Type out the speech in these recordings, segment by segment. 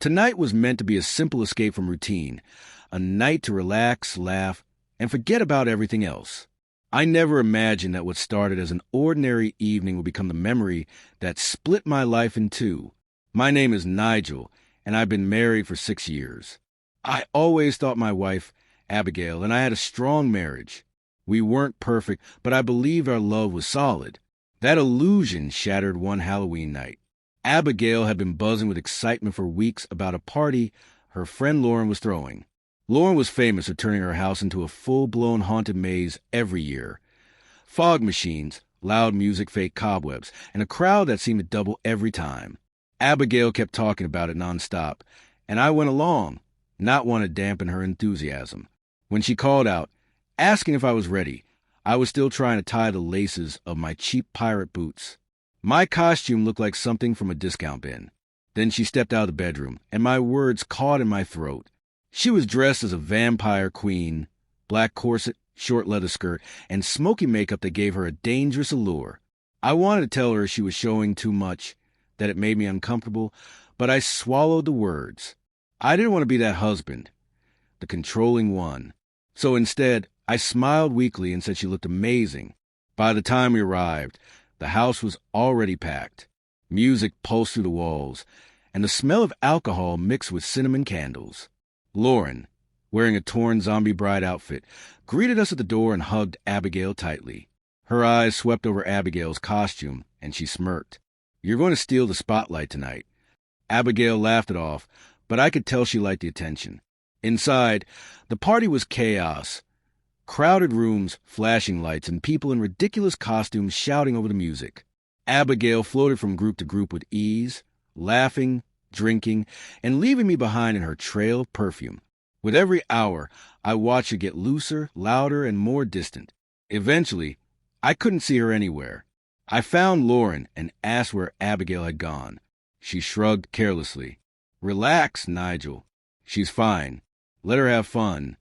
Tonight was meant to be a simple escape from routine, a night to relax, laugh, and forget about everything else. I never imagined that what started as an ordinary evening would become the memory that split my life in two. My name is Nigel, and I've been married for 6 years. I always thought my wife, Abigail, and I had a strong marriage. We weren't perfect, but I believed our love was solid. That illusion shattered one Halloween night. Abigail had been buzzing with excitement for weeks about a party her friend Lauren was throwing. Lauren was famous for turning her house into a full-blown haunted maze every year. Fog machines, loud music, fake cobwebs, and a crowd that seemed to double every time. Abigail kept talking about it nonstop, and I went along, not one to dampen her enthusiasm. When she called out, asking if I was ready, I was still trying to tie the laces of my cheap pirate boots. My costume looked like something from a discount bin. Then she stepped out of the bedroom, and my words caught in my throat. She was dressed as a vampire queen, black corset, short leather skirt, and smoky makeup that gave her a dangerous allure. I wanted to tell her she was showing too much, that it made me uncomfortable, but I swallowed the words. I didn't want to be that husband, the controlling one. So instead, I smiled weakly and said she looked amazing. By the time we arrived, the house was already packed. Music pulsed through the walls, and the smell of alcohol mixed with cinnamon candles. Lauren, wearing a torn zombie bride outfit, greeted us at the door and hugged Abigail tightly. Her eyes swept over Abigail's costume, and she smirked. "You're going to steal the spotlight tonight." Abigail laughed it off, but I could tell she liked the attention. Inside, the party was chaos. Crowded rooms, flashing lights, and people in ridiculous costumes shouting over the music. Abigail floated from group to group with ease, laughing, drinking, and leaving me behind in her trail of perfume. With every hour, I watched her get looser, louder, and more distant. Eventually, I couldn't see her anywhere. I found Lauren and asked where Abigail had gone. She shrugged carelessly. "Relax, Nigel. She's fine. Let her have fun."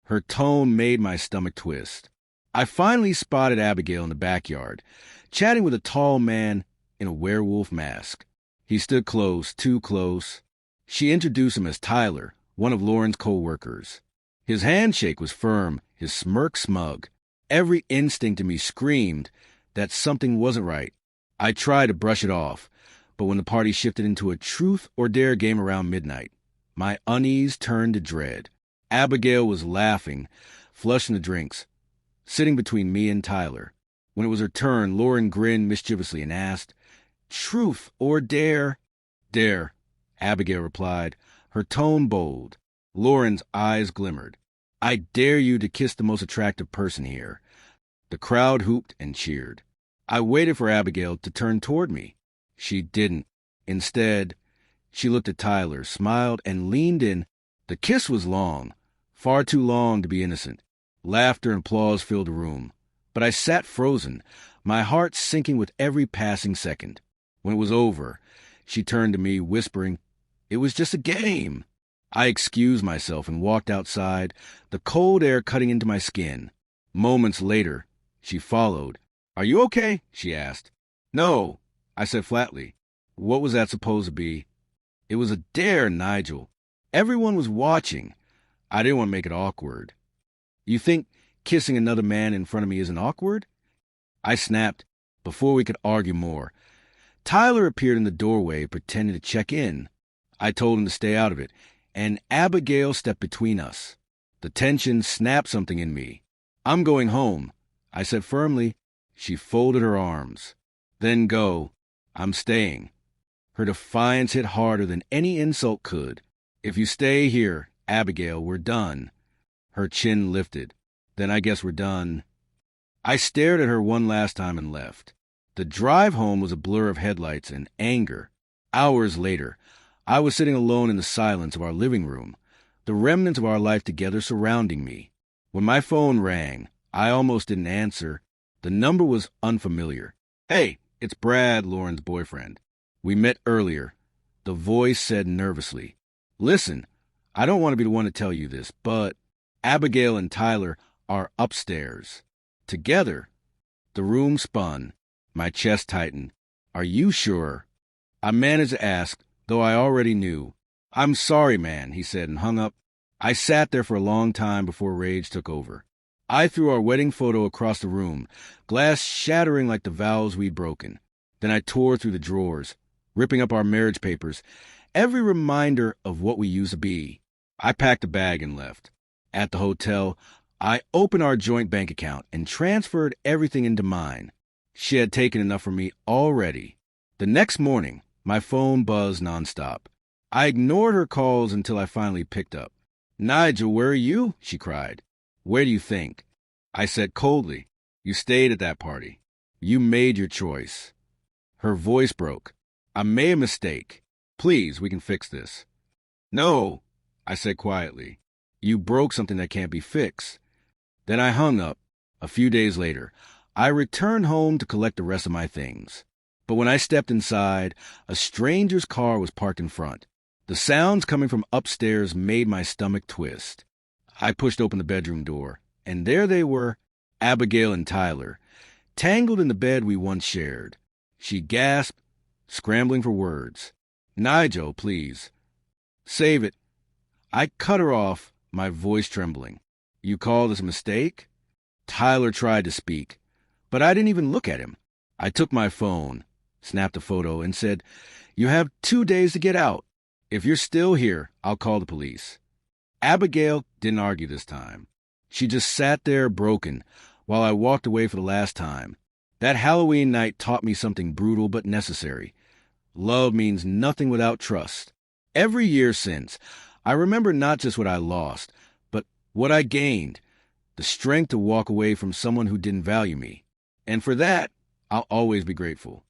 Her tone made my stomach twist. I finally spotted Abigail in the backyard, chatting with a tall man in a werewolf mask. He stood close, too close. She introduced him as Tyler, one of Lauren's co-workers. His handshake was firm, his smirk smug. Every instinct in me screamed that something wasn't right. I tried to brush it off, but when the party shifted into a truth or dare game around midnight, my unease turned to dread. Abigail was laughing, flushing the drinks, sitting between me and Tyler. When it was her turn, Lauren grinned mischievously and asked, "Truth or dare?" "Dare," Abigail replied, her tone bold. Lauren's eyes glimmered. "I dare you to kiss the most attractive person here." The crowd hooped and cheered. I waited for Abigail to turn toward me. She didn't. Instead, she looked at Tyler, smiled, and leaned in. The kiss was long, far too long to be innocent. Laughter and applause filled the room. But I sat frozen, my heart sinking with every passing second. When it was over, she turned to me, whispering, "It was just a game." I excused myself and walked outside, the cold air cutting into my skin. Moments later, she followed. "Are you okay?" she asked. "No," I said flatly. What was that supposed to be? It was a dare, Nigel. Everyone was watching. I didn't want to make it awkward. "You think kissing another man in front of me isn't awkward?" I snapped before we could argue more. Tyler appeared in the doorway, pretending to check in. I told him to stay out of it, and Abigail stepped between us. The tension snapped something in me. "I'm going home," I said firmly. She folded her arms. "Then go. I'm staying." Her defiance hit harder than any insult could. "If you stay here, Abigail, we're done." Her chin lifted. "Then I guess we're done." I stared at her one last time and left. The drive home was a blur of headlights and anger. Hours later, I was sitting alone in the silence of our living room, the remnants of our life together surrounding me. When my phone rang, I almost didn't answer. The number was unfamiliar. "Hey, it's Brad, Lauren's boyfriend. We met earlier." The voice said nervously, "Listen, I don't want to be the one to tell you this, but Abigail and Tyler are upstairs. Together." The room spun. My chest tightened. "Are you sure?" I managed to ask, though I already knew. "I'm sorry, man," he said and hung up. I sat there for a long time before rage took over. I threw our wedding photo across the room, glass shattering like the vows we'd broken. Then I tore through the drawers, ripping up our marriage papers, every reminder of what we used to be. I packed a bag and left. At the hotel, I opened our joint bank account and transferred everything into mine. She had taken enough from me already. The next morning, my phone buzzed nonstop. I ignored her calls until I finally picked up. "Nigel, where are you?" she cried. "Where do you think?" I said coldly. "You stayed at that party. You made your choice." Her voice broke. "I made a mistake. Please, we can fix this." "No," I said quietly. "You broke something that can't be fixed." Then I hung up. A few days later, I returned home to collect the rest of my things. But when I stepped inside, a stranger's car was parked in front. The sounds coming from upstairs made my stomach twist. I pushed open the bedroom door, and there they were, Abigail and Tyler, tangled in the bed we once shared. She gasped, scrambling for words. "Nigel, please." "Save it." I cut her off, my voice trembling. "You call this a mistake?" Tyler tried to speak, but I didn't even look at him. I took my phone, snapped a photo, and said, "You have 2 days to get out. If you're still here, I'll call the police." Abigail didn't argue this time. She just sat there broken while I walked away for the last time. That Halloween night taught me something brutal but necessary. Love means nothing without trust. Every year since, I remember not just what I lost, but what I gained. The strength to walk away from someone who didn't value me. And for that, I'll always be grateful.